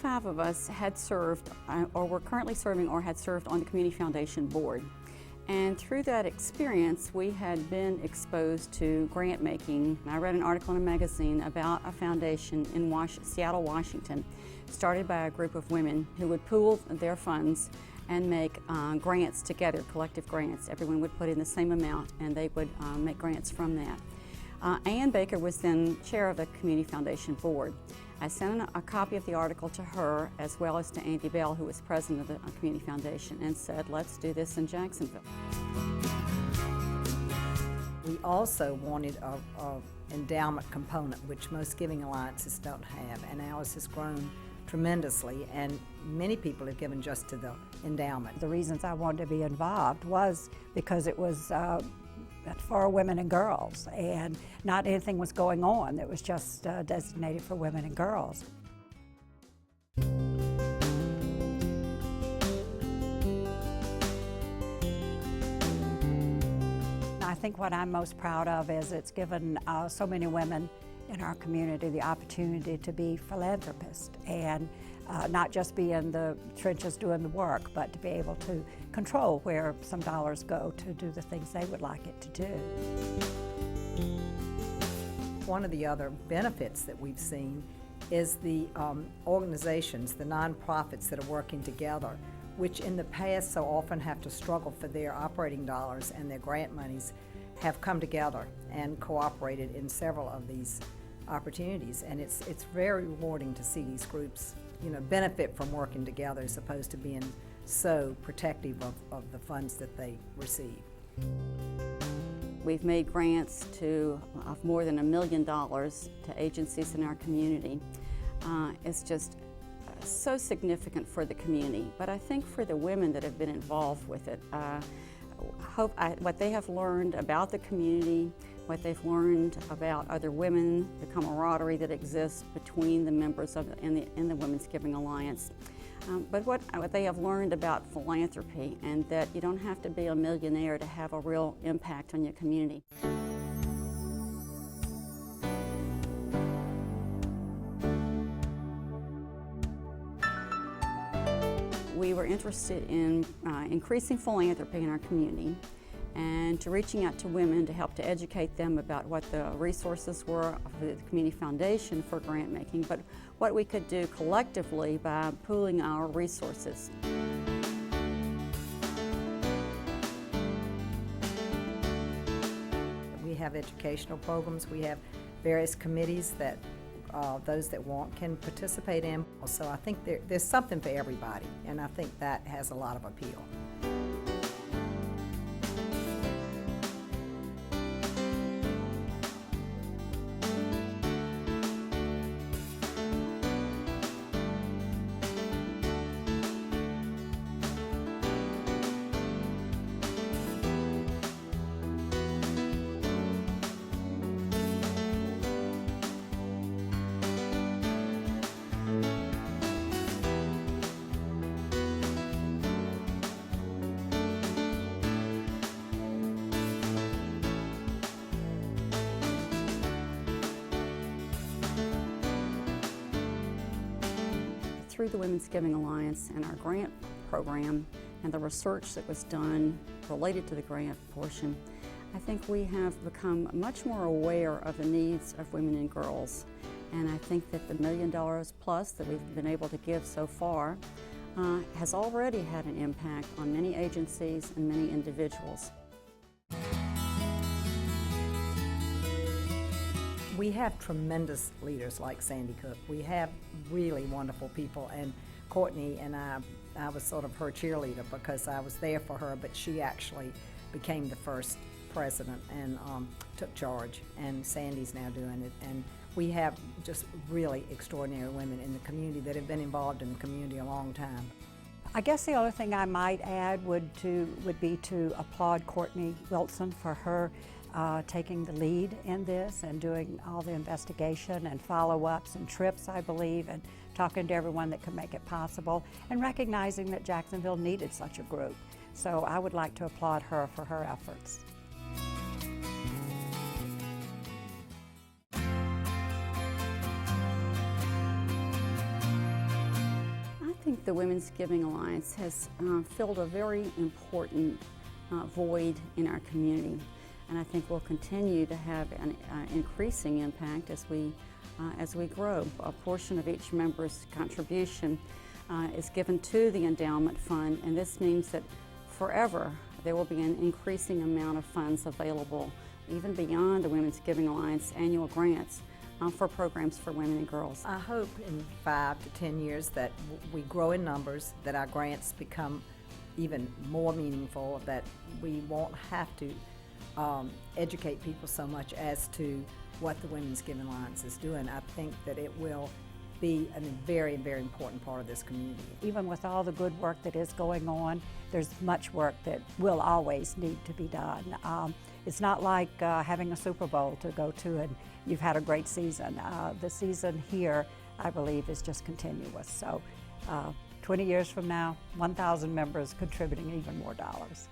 25 of us had served, or were currently serving, or had served on the Community Foundation board. And through that experience, we had been exposed to grant making. I read an article in a magazine about a foundation in Seattle, Washington, started by a group of women who would pool their funds and make grants together, collective grants. Everyone would put in the same amount and they would make grants from that. Ann Baker was then chair of the Community Foundation board. I sent a copy of the article to her as well as to Andy Bell, who was president of the Community Foundation, and said, let's do this in Jacksonville. We also wanted an endowment component, which most giving alliances don't have, and ours has grown tremendously, and many people have given just to the endowment. The reasons I wanted to be involved was because it was for women and girls, and not anything was going on that was just designated for women and girls. I think what I'm most proud of is it's given so many women in our community the opportunity to be philanthropists and not just be in the trenches doing the work, but to be able to control where some dollars go to do the things they would like it to do. One of the other benefits that we've seen is the organizations, the nonprofits that are working together, which in the past so often have to struggle for their operating dollars and their grant monies, have come together and cooperated in several of these opportunities, and it's very rewarding to see these groups, benefit from working together as opposed to being so protective of the funds that they receive. We've made grants of more than $1 million to agencies in our community. It's just so significant for the community, but I think for the women that have been involved with it, what they have learned about the community, what they've learned about other women, the camaraderie that exists between the members in the Women's Giving Alliance. But what they have learned about philanthropy, and that you don't have to be a millionaire to have a real impact on your community. We were interested in increasing philanthropy in our community and to reaching out to women to help to educate them about what the resources were of the Community Foundation for grant making, but what we could do collectively by pooling our resources. We have educational programs, we have various committees that those that want can participate in. So I think there's something for everybody, and I think that has a lot of appeal. Through the Women's Giving Alliance and our grant program and the research that was done related to the grant portion, I think we have become much more aware of the needs of women and girls. And I think that the $1 million plus that we've been able to give so far has already had an impact on many agencies and many individuals. We have tremendous leaders like Sandy Cook. We have really wonderful people, and Courtney and I was sort of her cheerleader because I was there for her, but she actually became the first president and took charge, and Sandy's now doing it. And we have just really extraordinary women in the community that have been involved in the community a long time. I guess the only thing I might add would be to applaud Courtney Wilson for her taking the lead in this and doing all the investigation and follow-ups and trips, I believe, and talking to everyone that could make it possible, and recognizing that Jacksonville needed such a group. So I would like to applaud her for her efforts. think the Women's Giving Alliance has filled a very important void in our community, and I think will continue to have an increasing impact as we grow. A portion of each member's contribution is given to the endowment fund, and this means that forever there will be an increasing amount of funds available, even beyond the Women's Giving Alliance annual grants, for programs for women and girls. I hope in 5 to 10 years that we grow in numbers, that our grants become even more meaningful, that we won't have to educate people so much as to what the Women's Giving Alliance is doing. I think that it will be a very, very important part of this community. Even with all the good work that is going on, there's much work that will always need to be done. It's not like having a Super Bowl to go to and you've had a great season. The season here, I believe, is just continuous. So 20 years from now, 1,000 members contributing even more dollars.